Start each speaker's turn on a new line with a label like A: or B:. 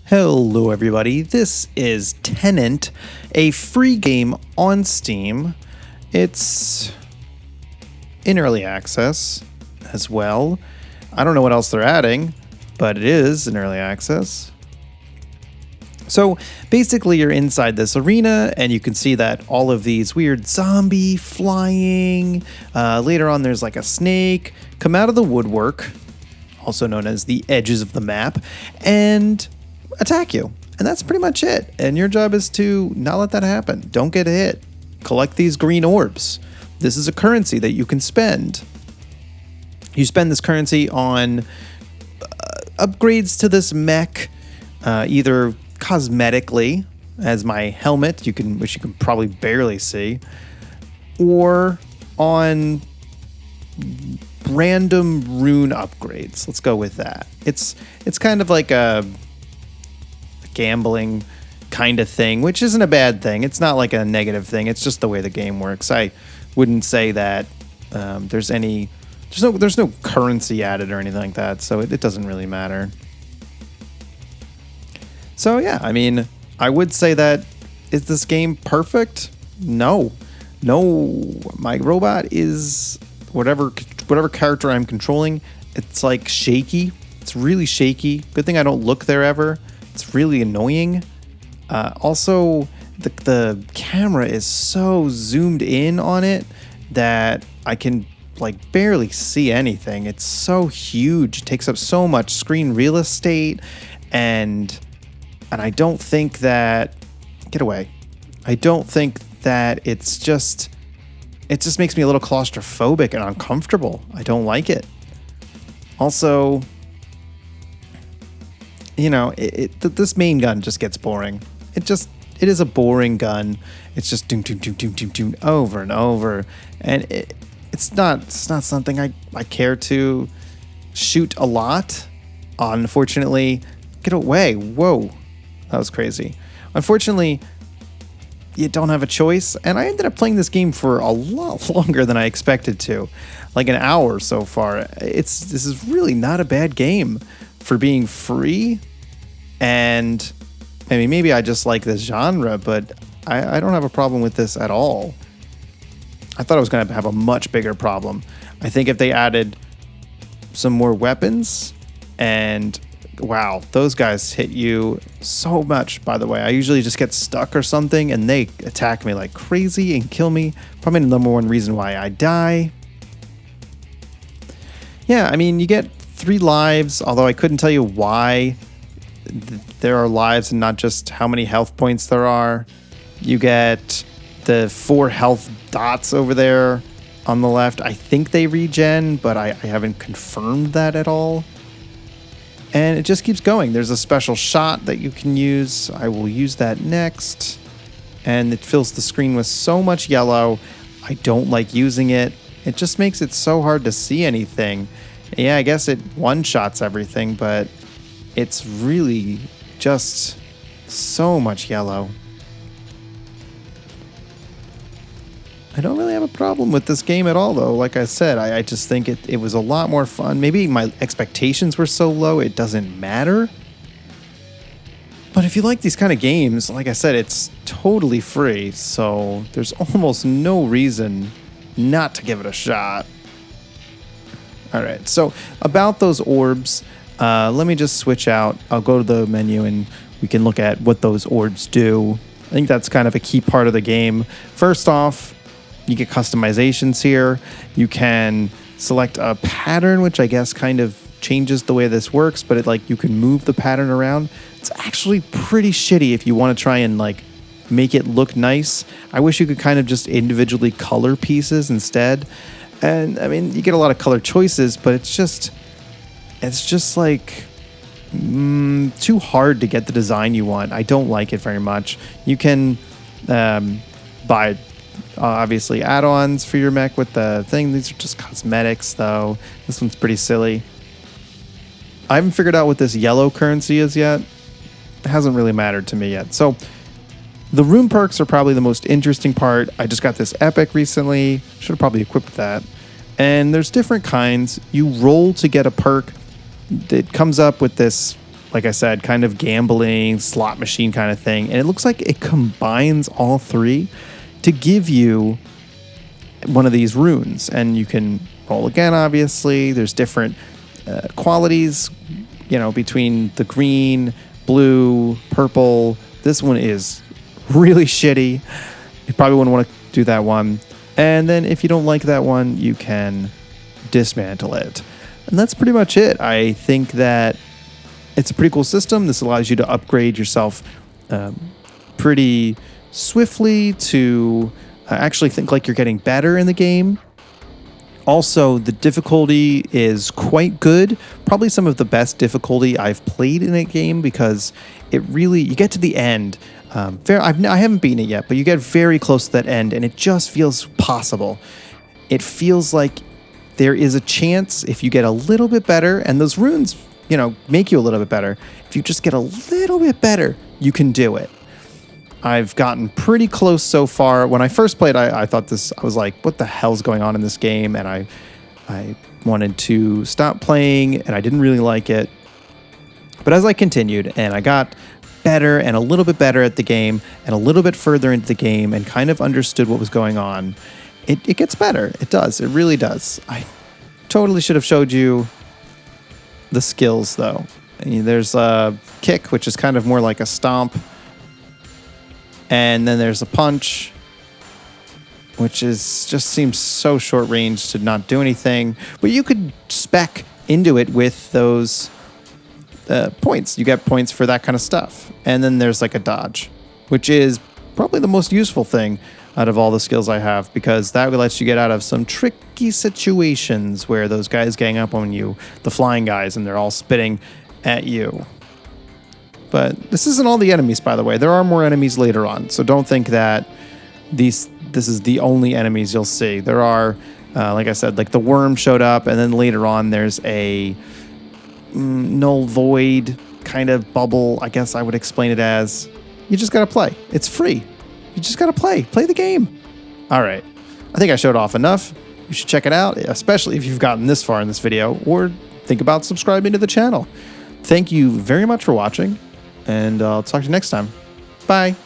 A: Hello everybody, this is TENET, a free game on Steam. It's in early access as well. I don't know what else they're adding, but it is in early access. So basically you're inside this arena and you can see that all of these weird zombie flying, later on there's like a snake, come out of the woodwork, also known as the edges of the map, and attack you. And that's pretty much it. And your job is to not let that happen. Don't get hit. Collect these green orbs. This is a currency that you can spend. You spend this currency on upgrades to this mech, either cosmetically, as my helmet, which you can probably barely see, or on random rune upgrades. Let's go with that. It's kind of like a gambling kind of thing, which isn't a bad thing. It's not like a negative thing. It's just the way the game works. I wouldn't say that there's no currency added or anything like that, so it doesn't really matter. So yeah, I mean, I would say that, is this game perfect? No, my robot is whatever character I'm controlling. It's like shaky. It's really shaky. Good thing I don't look there ever. It's really annoying. Also, the camera is so zoomed in on it that I can like barely see anything. It's so huge. It takes up so much screen real estate, and I don't think that I don't think that it just makes me a little claustrophobic and uncomfortable. I don't like it. Also, you know, this main gun just gets boring. It is a boring gun. It's just doom doom doom doom doom doom over and over, and it's not something I care to shoot a lot. Unfortunately, get away! Whoa, that was crazy. Unfortunately, you don't have a choice, and I ended up playing this game for a lot longer than I expected to, like an hour so far. This is really not a bad game for being free, and I mean, maybe I just like this genre, but I don't have a problem with this at all. I thought I was going to have a much bigger problem. I think if they added some more weapons, and wow, those guys hit you so much, by the way. I usually just get stuck or something, and they attack me like crazy and kill me. Probably the number one reason why I die. Yeah, I mean, you get 3 lives, although I couldn't tell you why there are lives and not just how many health points there are. You get the 4 health dots over there on the left. I think they regen, but I haven't confirmed that at all. And it just keeps going. There's a special shot that you can use. I will use that next. And it fills the screen with so much yellow. I don't like using it. It just makes it so hard to see anything. Yeah, I guess it one-shots everything, but it's really just so much yellow. I don't really have a problem with this game at all, though. Like I said, I just think it was a lot more fun. Maybe my expectations were so low, it doesn't matter. But if you like these kind of games, like I said, it's totally free, so there's almost no reason not to give it a shot. Alright, so about those orbs, let me just switch out. I'll go to the menu and we can look at what those orbs do. I think that's kind of a key part of the game. First off, you get customizations here. You can select a pattern, which I guess kind of changes the way this works, but you can move the pattern around. It's actually pretty shitty if you want to try and make it look nice. I wish you could kind of just individually color pieces instead. And I mean, you get a lot of color choices, but it's just too hard to get the design you want. I don't like it very much. You can buy obviously add-ons for your mech with the thing. These are just cosmetics, though. This one's pretty silly. I haven't figured out what this yellow currency is yet. It hasn't really mattered to me yet. So the rune perks are probably the most interesting part. I just got this epic recently. Should have probably equipped that. And there's different kinds. You roll to get a perk that comes up with this like I said, kind of gambling, slot machine kind of thing. And it looks like it combines all three to give you one of these runes. And you can roll again, obviously. There's different qualities, between the green, blue, purple. This one is really shitty. You probably wouldn't want to do that one. And then if you don't like that one, you can dismantle it. And that's pretty much it. I think that it's a pretty cool system. This allows you to upgrade yourself pretty swiftly to actually think like you're getting better in the game. Also, the difficulty is quite good. Probably some of the best difficulty I've played in a game, because you get to the end. I haven't beaten it yet, but you get very close to that end, and it just feels possible. It feels like there is a chance if you get a little bit better, and those runes, make you a little bit better. If you just get a little bit better, you can do it. I've gotten pretty close so far. When I first played, I thought I was like, what the hell's going on in this game? And I wanted to stop playing, and I didn't really like it. But as I continued, and I got better and a little bit better at the game, and a little bit further into the game, and kind of understood what was going on, it gets better. It does. It really does. I totally should have showed you the skills, though. There's a kick, which is kind of more like a stomp. And then there's a punch, which just seems so short range to not do anything. But you could spec into it with those points. You get points for that kind of stuff. And then there's like a dodge, which is probably the most useful thing out of all the skills I have, because that lets you get out of some tricky situations where those guys gang up on you, the flying guys, and they're all spitting at you. But this isn't all the enemies, by the way. There are more enemies later on, so don't think that this is the only enemies you'll see. There are, like I said, like the worm showed up, and then later on there's a null void kind of bubble, I guess I would explain it as. You just gotta play. It's free. You just gotta play. Play the game. All right. I think I showed off enough. You should check it out, especially if you've gotten this far in this video, or think about subscribing to the channel. Thank you very much for watching, and I'll talk to you next time. Bye.